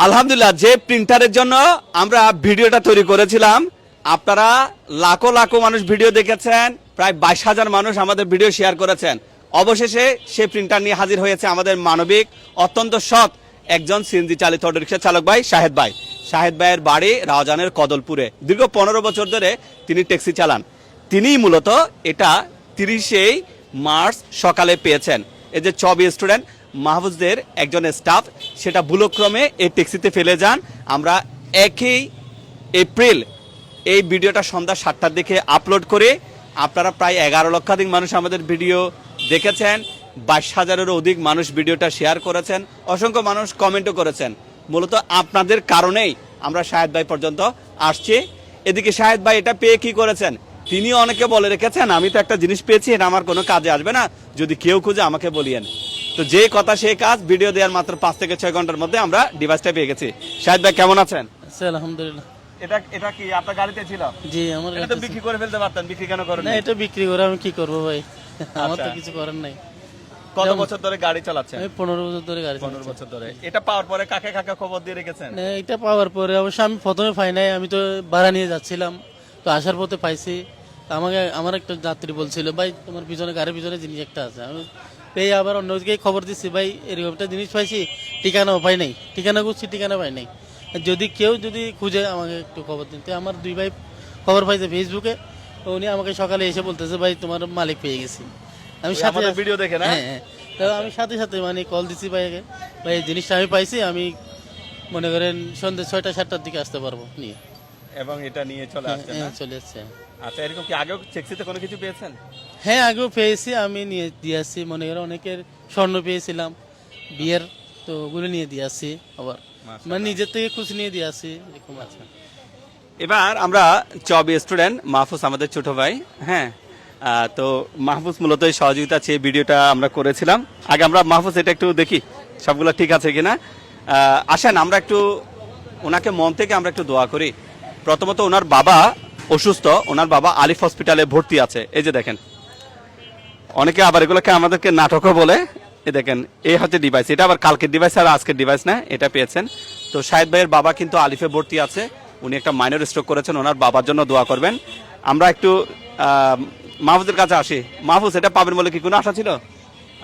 আলহামদুলিল্লাহ, যে প্রিন্টারের জন্য আমরা ভিডিওটা তৈরি করেছিলাম, আপনারা লাখো লাখো মানুষ ভিডিও দেখেছেন, প্রায় 22,000 মানুষ আমাদের ভিডিও শেয়ার করেছেন। অবশেষে সেই প্রিন্টার নিয়ে হাজির হয়েছে আমাদের মানবিক, অত্যন্ত সৎ একজন সিএনজি চালিত অটোরিকশা চালক ভাই শাহেদ ভাই। শাহেদ ভাইয়ের বাড়ি রাউজানের কদলপুরে। দীর্ঘ 15 বছর ধরে তিনি ট্যাক্সি চালান। তিনিই মূলত এটা 30শে মার্চ সকালে পেয়েছেন। এই যে 24 স্টুডেন্ট মাহফুজদের একজন স্টাফ সেটা ভুলক্রমে এই ট্যাক্সিতে ফেলে যান। আমরা 1 এপ্রিল এই ভিডিওটা সন্ধ্যা 7টার দিকে আপলোড করে আপনারা প্রায় 11 লক্ষাধিক মানুষ আমাদের ভিডিও দেখেছেন। 22,000-এরও অধিক মানুষ ভিডিওটা শেয়ার করেছেন। অসংখ্য মানুষ কমেন্টও করেছেন। মূলত আপনাদের কারণেই আমরা শাহেদ ভাই পর্যন্ত আসছি। এদিকে শাহেদ ভাই এটা পেয়ে কি করেছেন, তিনি অনেকে বলে রেখেছেন, আমি তো একটা জিনিস পেয়েছি, এটা আমার কোনো কাজে আসবে না, যদি কেউ খুঁজে আমাকে বলিয়েন। তো যে কথা সেই কাজ, ভিডিও দেওয়ার মাত্র 5 থেকে 6 ঘন্টার মধ্যে আমরা ডিভাইসটা পেয়ে গেছি। শাহেদ ভাই কেমন আছেন? আলহামদুলিল্লাহ। এটা কি আপনার গাড়িতে ছিল? জি, আমার এটা তো বিক্রি করে ফেলতে পারতেন, বিক্রি কেন করেন? না, এটা বিক্রি করে আমি কি করব ভাই, আমার তো কিছু করার নাই। কত বছর ধরে গাড়ি চালাচ্ছেন? আমি 15 বছর ধরে গাড়ি 15 বছর ধরে। এটা পাওয়ার পরে কাকে কাকে খবর দিয়ে রেখেছেন? না, এটা পাওয়ার পরে অবশ্য আমি প্রথমে পাই নাই, আমি তো ভাড়া নিয়ে যাচ্ছিলাম, তো আসার পথে পাইছি। আমার একটা যাত্রী বলছিল, ভাই তোমার পিছনে গাড়ির পিছনে জিনিস একটা আছে। আমি পেয়ে আবার অন্যদিকে খবর দিচ্ছি, ভাই এরকম একটা জিনিস পাইছি, ঠিকানাও পাই নাই, ঠিকানা খুঁজছি, ঠিকানা পাই নাই। যদি কেউ খুঁজে আমাকে একটু খবর দিন। তো আমার 2 ভাই খবর পাইছে ফেসবুকে, তো উনি আমাকে সকালে এসে বলতেছে, ভাই তোমার মালিক পেয়ে গেছি। আমি সাথে ভিডিও দেখে না? হ্যাঁ, তো আমি সাথে সাথে মানে কল দিচ্ছি ভাইকে, ভাই এই জিনিসটা আমি পাইছি, আমি মনে করেন সন্ধ্যে 6টা-7টার দিকে আসতে পারবো নিয়ে। এবং এটা নিয়ে চলে আসছেন না? চলে এসছে। আচ্ছা, এরকম কি আগেও ট্যাক্সিতে কোনো কিছু পেয়েছেন? হ্যাঁ, আগেও পেয়েছি, আমি নিয়ে দিয়ে আসছি। মনে করেন অনেকের স্বর্ণ পেয়েছিলাম, বিয়ের, তো ওগুলো নিয়ে দিয়ে আসছি। আবার মানে নিজের থেকে খুশি নিয়ে দিয়ে আসছি, এরকম আছে। এবার আমরা 24 স্টুডেন্ট মাহফুজ আমাদের ছোট ভাই, হ্যাঁ, তো মাহফুজ মূলত এই সহযোগিতা চেয়ে ভিডিওটা আমরা করেছিলাম। আগে আমরা মাহফুজ এটা একটু দেখি সবগুলো ঠিক আছে কিনা। আসেন আমরা একটু ওনাকে মন থেকে আমরা একটু দোয়া করি। প্রথমত ওনার বাবা অসুস্থ, ওনার বাবা আলিফ হসপিটালে ভর্তি আছে। এই যে দেখেন, অনেকে আবার এগুলোকে আমাদেরকে নাটকও বলে। এই দেখেন, এই হচ্ছে ডিভাইস, এটা আবার কালকের ডিভাইস আর আজকের ডিভাইস না, এটা পেয়েছেন। তো শাহেদ ভাইয়ের বাবা কিন্তু আলিফে ভর্তি আছে, উনি একটা মাইনর স্ট্রোক করেছেন, ওনার বাবার জন্য দোয়া করবেন। আমরা একটু মাহফুজের কাছে আসি। মাহফুজ, এটা পাবেন বলে কি কোনো আশা ছিল?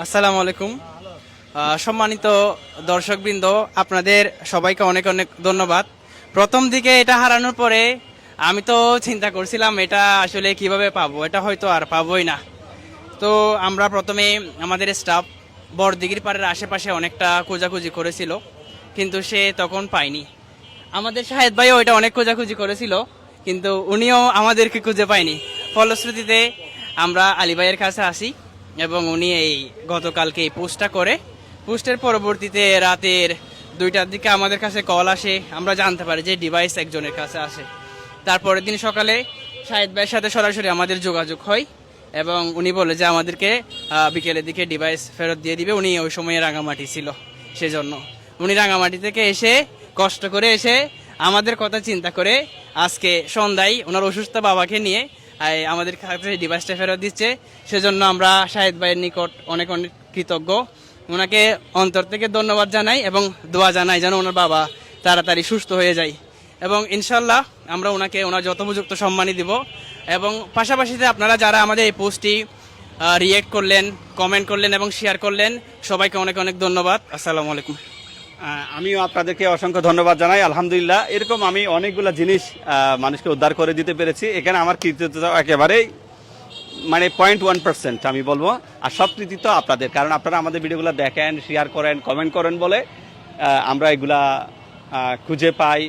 আসসালামু আলাইকুম। সম্মানিত দর্শকবৃন্দ, আপনাদের সবাইকে অনেক অনেক ধন্যবাদ। প্রথম দিকে এটা হারানোর পরে আমি তো চিন্তা করছিলাম এটা আসলে কিভাবে পাবো, এটা হয়তো আর পাবোই না। তো আমরা প্রথমে আমাদের স্টাফ বড়দিঘির পাড়ের আশেপাশে অনেকটা খোঁজাখুঁজি করেছিল, কিন্তু সে তখন পায়নি। আমাদের শাহেদ ভাইও এটা অনেক খোঁজাখুঁজি করেছিল, কিন্তু উনিও আমাদেরকে খুঁজে পায়নি। ফলশ্রুতিতে আমরা আলী ভাইয়ের কাছে আসি এবং উনি এই গতকালকে এই পোস্টটা করে, পোস্টের পরবর্তীতে রাতের 2টার দিকে আমাদের কাছে কল আসে, আমরা জানতে পারি যে ডিভাইস একজনের কাছে আসে। তারপরের দিন সকালে শাহেদ ভাইয়ের সাথে সরাসরি আমাদের যোগাযোগ হয় এবং উনি বলে যে আমাদেরকে বিকেলের দিকে ডিভাইস ফেরত দিয়ে দিবে। উনি ওই সময় রাঙামাটি ছিল, সেজন্য উনি রাঙামাটি থেকে এসে কষ্ট করে এসে আমাদের কথা চিন্তা করে আজকে সন্ধ্যায় ওনার অসুস্থ বাবাকে নিয়ে আমাদের কাছে ডিভাইসটা ফেরত দিচ্ছে। সেজন্য আমরা শাহেদ ভাইয়ের নিকট অনেক অনেক কৃতজ্ঞ। ওনাকে অন্তর থেকে ধন্যবাদ জানাই এবং দোয়া জানাই যেন ওনার বাবা তাড়াতাড়ি সুস্থ হয়ে যায়। এবং ইনশাল্লাহ আমরা ওনার যথোপযুক্ত সম্মানই দিব। এবং পাশাপাশিতে আপনারা যারা আমাদের এই পোস্টটি রিয়েক্ট করলেন, কমেন্ট করলেন এবং শেয়ার করলেন, সবাইকে অনেক অনেক ধন্যবাদ। আসসালামু আলাইকুম। আমিও আপনাদেরকে অসংখ্য ধন্যবাদ জানাই। আলহামদুলিল্লাহ, এরকম আমি অনেকগুলো জিনিস মানুষকে উদ্ধার করে দিতে পেরেছি। এখানে আমার কৃতিত্ব একেবারেই মানে 0.1% আমি বলবো। আর সব কৃতিত্ব আপনাদের, কারণ আপনারা আমাদের ভিডিওগুলো দেখেন, শেয়ার করেন, কমেন্ট করেন বলে আমরা এগুলা খুঁজে পাই।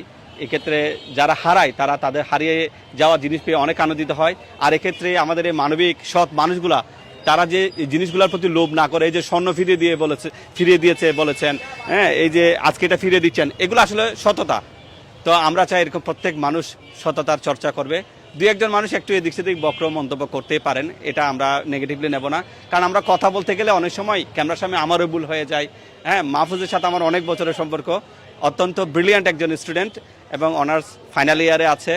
এক্ষেত্রে যারা হারায় তারা তাদের হারিয়ে যাওয়া জিনিস পেয়ে অনেক আনন্দিত হয়। আর এক্ষেত্রে আমাদের এই মানবিক সৎ মানুষগুলা, তারা যে জিনিসগুলোর প্রতি লোভ না করে, এই যে স্বর্ণ ফিরিয়ে দিয়েছে বলেছেন, হ্যাঁ, এই যে আজকে এটা ফিরিয়ে দিচ্ছেন, এগুলো আসলে সততা। তো আমরা চাই এরকম প্রত্যেক মানুষ সততার চর্চা করবে। 2-1 মানুষ একটু এদিক সেদিক বক্র মন্তব্য করতেই পারেন, এটা আমরা নেগেটিভলি নেব না। কারণ আমরা কথা বলতে গেলে অনেক সময় ক্যামেরার সামনে আমারও ভুল হয়ে যায়। হ্যাঁ, মাহফুজের সাথে আমার অনেক বছরের সম্পর্ক, অত্যন্ত ব্রিলিয়ান্ট একজন স্টুডেন্ট এবং অনার্স ফাইনাল ইয়ারে আছে।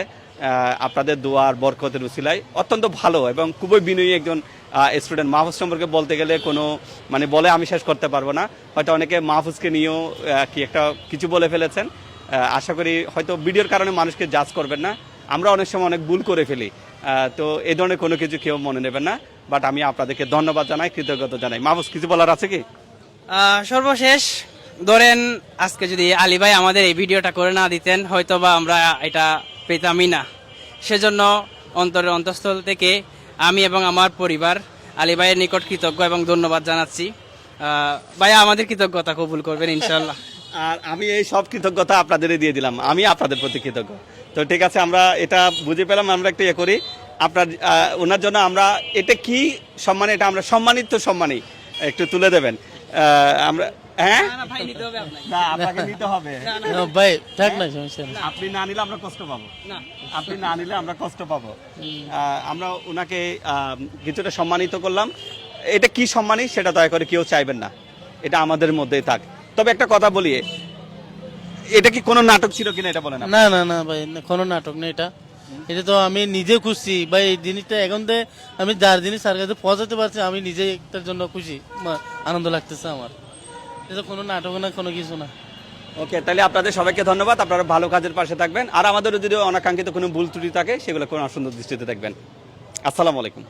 আপনাদের দোয়ার বরকতের উসিলায় অত্যন্ত ভালো এবং খুবই বিনয়ী একজন স্টুডেন্ট। মাহফুজ সম্পর্কে বলতে গেলে কোনো মানে বলে আমি শেষ করতে পারবো না। হয়তো অনেকে মাহফুজকে নিয়েও কি একটা কিছু বলে ফেলেছেন। আশা করি হয়তো ভিডিওর কারণে মানুষকে জাজ করবেন না। আমরা অনেক সময় অনেক ভুল করে ফেলি, তো এই ধরনের কোনো কিছু কেউ মনে নেবেন না। বাট আমি আপনাদেরকে ধন্যবাদ জানাই, কৃতজ্ঞতা জানাই। মাহফুজ কিছু বলার আছে কি? সর্বশেষ ধরেন আজকে যদি আলী ভাই আমাদের এই ভিডিওটা করে না দিতেন হয়তো বা আমরা এটা পেতামই না। সেজন্য অন্তরের অন্তঃস্থল থেকে আমি এবং আমার পরিবার আলী ভাইয়ের নিকট কৃতজ্ঞ এবং ধন্যবাদ জানাচ্ছি। ভাইয়া আমাদের কৃতজ্ঞতা কবুল করবেন ইনশাল্লাহ। আর আমি এই সব কৃতজ্ঞতা আপনাদেরই দিয়ে দিলাম, আমি আপনাদের প্রতি কৃতজ্ঞ। তো ঠিক আছে, আমরা এটা বুঝে পেলাম। আমরা একটা ইয়ে করি আপনার ওনার জন্য আমরা এটা কি সম্মান, এটা আমরা সম্মানিত সম্মানী একটু তুলে দেবেন। আমরা হ্যাঁ না, আপনাকে নিতে হবে। ভাই থাক না, সমস্যা নেই। আপনি না নিলে আমরা কষ্ট পাবো, আপনি না নিলে আমরা কষ্ট পাবো। আমরা ওনাকে কিছুটা সম্মানিত করলাম। এটা কি সম্মানী সেটা দয়া করে কেউ চাইবেন না, এটা আমাদের মধ্যেই থাক। তবে একটা কথা বলি, এটা কি কোনো নাটক ছিল কিনা এটা বলেন। না না না ভাই, কোনো নাটক নেই এটা। এটা তো আমি নিজে খুশি ভাই, এই জিনিসটা এখন আমি যার জিনিস তার কাছে পৌঁছাতে পারছি, আমি নিজে একটার জন্য খুশি, আনন্দ লাগতেছে আমার। এটা কোনো নাটক না, কোনো কিছু না। ওকে, তাহলে আপনাদের সবাইকে ধন্যবাদ। আপনারা ভালো কাজের পাশে থাকবেন, আর আমাদেরও যদি অনাকাঙ্ক্ষিত কোনো ভুল ত্রুটি থাকে সেগুলো কোনো অসুন্দর দৃষ্টিতে দেখবেন। আসসালামু আলাইকুম।